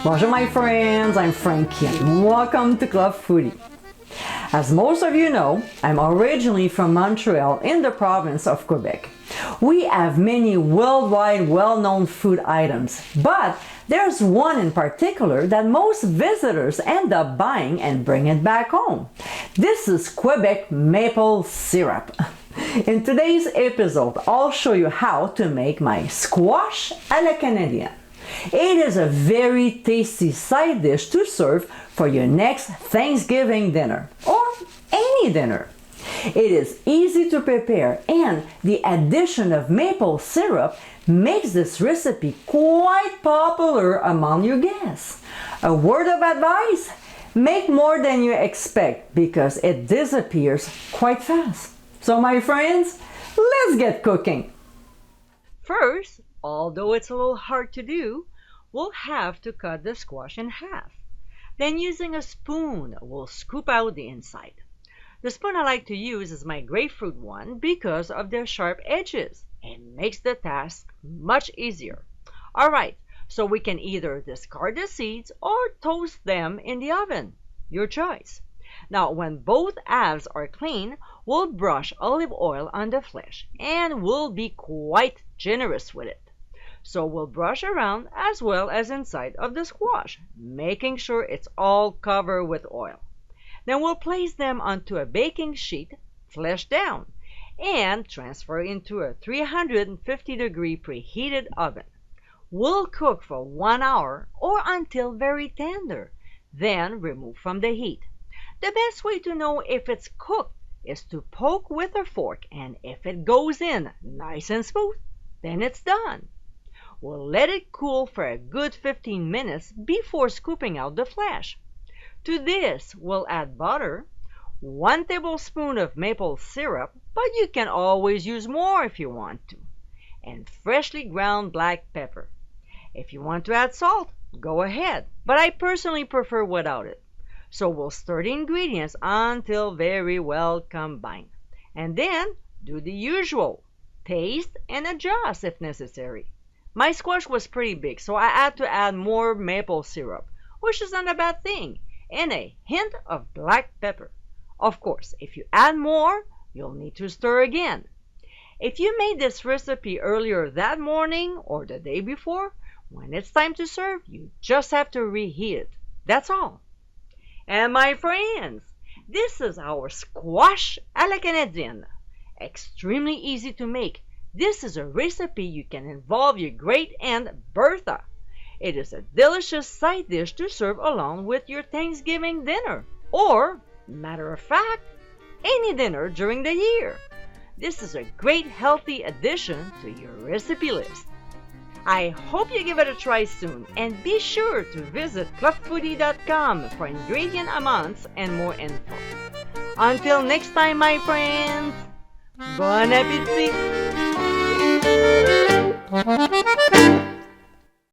Bonjour my friends, I'm Frankie and welcome to Club Foodie. As most of you know, I'm originally from Montreal in the province of Quebec. We have many worldwide well-known food items, but there's one in particular that most visitors end up buying and bring it back home. This is Quebec maple syrup. In today's episode, I'll show you how to make my squash à la Canadienne. It is a very tasty side dish to serve for your next Thanksgiving dinner or any dinner. It is easy to prepare and the addition of maple syrup makes this recipe quite popular among your guests. A word of advice: make more than you expect because it disappears quite fast. So my friends, let's get cooking. First, although it's a little hard to do, we'll have to cut the squash in half. Then using a spoon, we'll scoop out the inside. The spoon I like to use is my grapefruit one because of their sharp edges. It makes the task much easier. Alright, so we can either discard the seeds or toast them in the oven. Your choice. Now, when both halves are clean, we'll brush olive oil on the flesh and we'll be quite generous with it. So we'll brush around as well as inside of the squash, making sure it's all covered with oil. Then we'll place them onto a baking sheet, flesh down, and transfer into a 350-degree preheated oven. We'll cook for 1 hour or until very tender, then remove from the heat. The best way to know if it's cooked is to poke with a fork, and if it goes in nice and smooth, then it's done. We'll let it cool for a good 15 minutes before scooping out the flesh. To this, we'll add butter, 1 tablespoon of maple syrup, but you can always use more if you want to, and freshly ground black pepper. If you want to add salt, go ahead, but I personally prefer without it. So we'll stir the ingredients until very well combined. And then do the usual. Taste and adjust if necessary. My squash was pretty big, so I had to add more maple syrup, which is not a bad thing, and a hint of black pepper. Of course, if you add more, you'll need to stir again. If you made this recipe earlier that morning or the day before, when it's time to serve, you just have to reheat it. That's all. And my friends, this is our squash à la Canadienne. Extremely easy to make. This is a recipe you can involve your great aunt Bertha. It is a delicious side dish to serve along with your Thanksgiving dinner, or, matter of fact, any dinner during the year. This is a great healthy addition to your recipe list. I hope you give it a try soon, and be sure to visit clubfoodie.com for ingredient amounts and more info. Until next time, my friends, bon appétit!